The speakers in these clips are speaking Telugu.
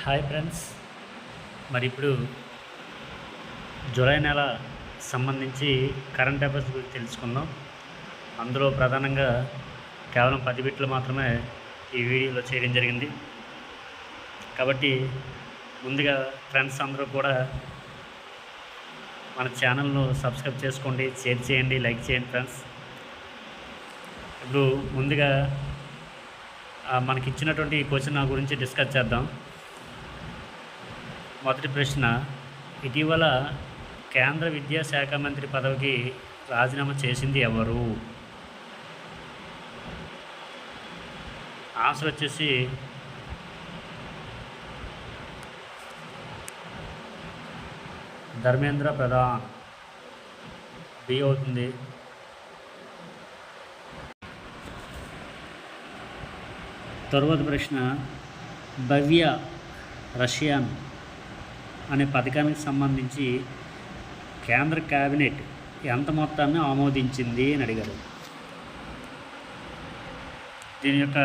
Hi friends. మరి ఇప్పుడు జూలై నెల సంబంధించి కరెంట్ అఫైర్స్ గురించి తెలుసుకుందాం. అందులో ప్రధానంగా కేవలం 10 బిట్లు మాత్రమే ఈ వీడియోలో చేయడం జరిగింది. కాబట్టి ముందుగా ఫ్రెండ్స్ అందరూ కూడా మన ఛానల్ను సబ్స్క్రైబ్ చేసుకోండి, షేర్ చేయండి, లైక్ చేయండి ఫ్రెండ్స్. ఇప్పుడు ముందుగా మనకి ఇచ్చినటువంటి క్వశ్చన్ గురించి డిస్కస్ చేద్దాం. మొదటి ప్రశ్న, ఇటీవల కేంద్ర విద్యాశాఖ మంత్రి పదవికి రాజీనామా చేసింది ఎవరు? ఆన్సర్ వచ్చేసి ధర్మేంద్ర ప్రధాన్. బి అవుతుంది. తరువాత ప్రశ్న, భవ్య రష్యన్ అనే పథకానికి సంబంధించి కేంద్ర కేబినెట్ ఎంత మొత్తాన్ని ఆమోదించింది అని అడిగారు. దీని యొక్క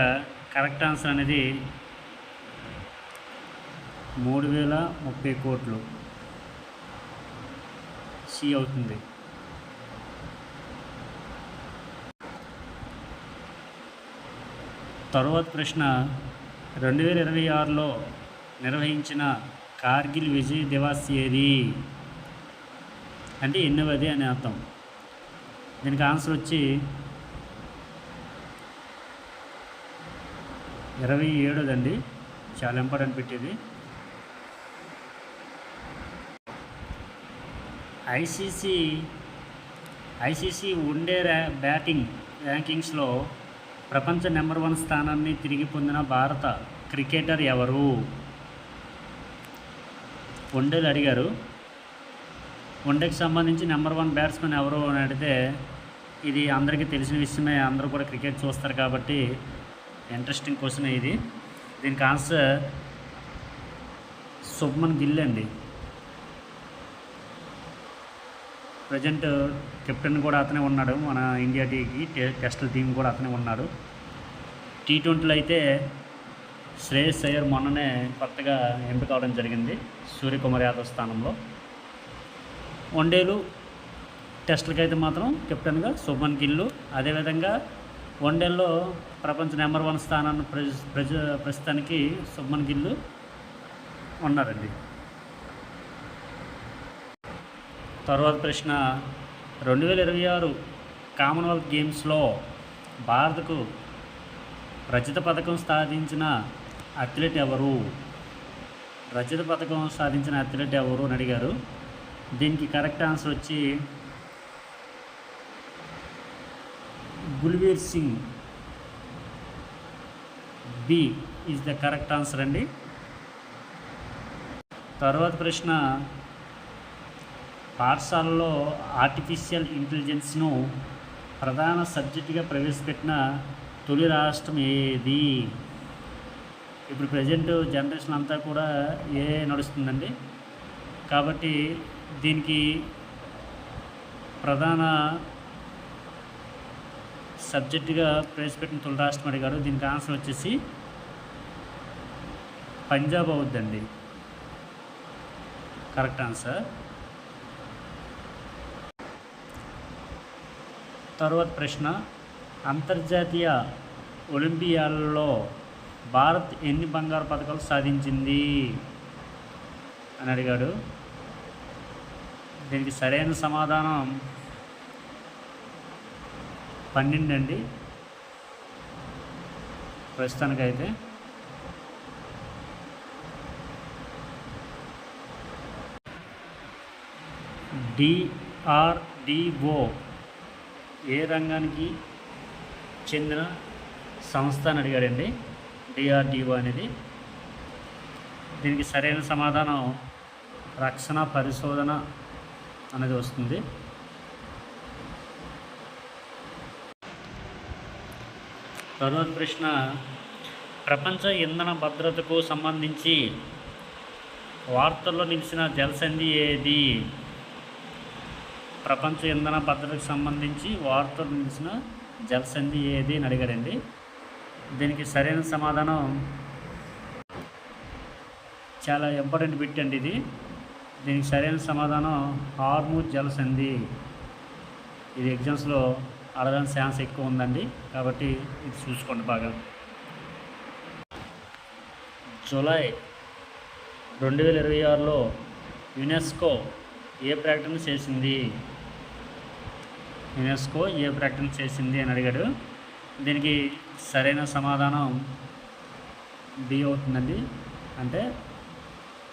కరెక్ట్ ఆన్సర్ అనేది 3030 కోట్లు. సి అవుతుంది. తరువాత ప్రశ్న, 2026లో నిర్వహించిన కార్గిల్ విజయ్ దివాస్ ఏది? అంటే ఎన్నవది అని అర్థం. దీనికి ఆన్సర్ వచ్చి 27దండి. చాలా ఇంపార్టెంట్ పెట్టేది. ఐసీసీ వన్డే బ్యాటింగ్ ర్యాంకింగ్స్లో ప్రపంచ నెంబర్ 1 స్థానాన్ని తిరిగి పొందిన భారత క్రికెటర్ ఎవరు? వన్డేలు అడిగారు. వన్డేకి సంబంధించి నెంబర్ 1 బ్యాట్స్మెన్ ఎవరు అని అడిగితే ఇది అందరికీ తెలిసిన విషయమే. అందరూ కూడా క్రికెట్ చూస్తారు కాబట్టి ఇంట్రెస్టింగ్ క్వశ్చన్ ఇది. దీనికి ఆన్సర్ శుభ్మన్ గిల్ అండి. ప్రజెంట్ కెప్టెన్ కూడా అతనే ఉన్నాడు. మన ఇండియా టెస్టుల టీం కూడా అతనే ఉన్నాడు. T20లో అయితే శ్రేయస్ అయ్యర్ మొన్ననే కొత్తగా ఎంపిక అవడం జరిగింది సూర్యకుమార్ యాదవ్ స్థానంలో. వన్డేలు టెస్టులకైతే మాత్రం కెప్టెన్గా శుభ్మన్ గిల్. అదేవిధంగా వన్డేల్లో ప్రపంచ నెంబర్ 1 స్థానాన్ని ప్రస్తుతానికి శుభ్మన్ గిల్ ఉన్నారండి. తర్వాత ప్రశ్న, 2026 కామన్వెల్త్ గేమ్స్లో భారత్కు రజత పథకం సాధించిన అథ్లెట్ ఎవరు? రజత పథకం సాధించిన అథ్లెట్ ఎవరు అని అడిగారు. దీనికి కరెక్ట్ ఆన్సర్ వచ్చి Gulveer Singh. B is the correct answer అండి. తర్వాత ప్రశ్న, పాఠశాలలో ఆర్టిఫిషియల్ ఇంటెలిజెన్స్ను ప్రధాన సబ్జెక్టుగా ప్రవేశపెట్టిన తొలి రాష్ట్రం ఏది? ఇప్పుడు ప్రజెంట్ జనరేషన్ అంతా కూడా నడుస్తుందండి. కాబట్టి దీనికి ప్రధాన సబ్జెక్టుగా ప్రవేశపెట్టిన తొలి రాష్ట్రం అడిగారు. దీనికి ఆన్సర్ వచ్చేసి పంజాబ్ అవుద్దండి. Correct answer. తర్వాత ప్రశ్న, అంతర్జాతీయ ఒలింపియాడ్లలో భారత్ ఎన్ని బంగారు పథకాలు సాధించింది అని అడిగాడు. దీనికి సరైన సమాధానం 12 అండి ప్రస్తుతానికైతే. DRDO ఏ రంగానికి చెందిన సంస్థ అని అడిగాడండి. DRDO అనేది. దీనికి సరైన సమాధానం రక్షణ పరిశోధన అనేది వస్తుంది. తర్వాత ప్రశ్న, ప్రపంచ ఇంధన భద్రతకు సంబంధించి వార్తల్లో నిలిచిన జలసంధి ఏది? ప్రపంచ ఇంధన భద్రతకు సంబంధించి వార్తలు నిలిచిన జలసంధి ఏది అని అడిగారండి. దీనికి సరైన సమాధానం చాలా ఇంపార్టెంట్ బిట్ అండి ఇది. దీనికి సరైన సమాధానం హార్ముజ్ జలసంధి. ఇది ఎగ్జామ్స్లో అడగడానికి ఛాన్స్ ఎక్కువ ఉందండి, కాబట్టి ఇది చూసుకోండి బాగా. జూలై 2026లో యునెస్కో ఏ ప్రకటన చేసింది? యునెస్కో ఏ ప్రకటన చేసింది అని అడిగాడు. దీనికి సరైన సమాధానం బి అవుతుందండి. అంటే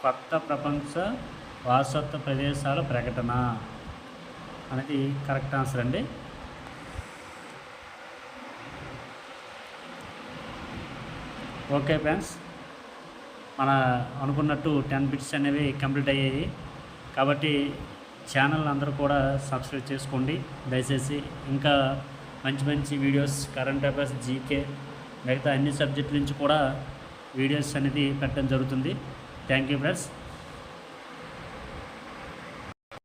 కొత్త ప్రపంచ వారసత్వ ప్రదేశాల ప్రకటన అనేది కరెక్ట్ ఆన్సర్ అండి. ఓకే ఫ్రెండ్స్, మన అనుకున్నట్టు 10 బిట్స్ అనేవి కంప్లీట్ అయ్యాయి. కాబట్టి ఛానల్ అందరూ కూడా సబ్స్క్రైబ్ చేసుకోండి దయచేసి. ఇంకా మంచి మంచి వీడియోస్, కరెంట్ అఫైర్స్, జీకే, మిగతా అన్ని సబ్జెక్టుల నుంచి కూడా వీడియోస్ అనేది పెట్టడం జరుగుతుంది. Thank you friends.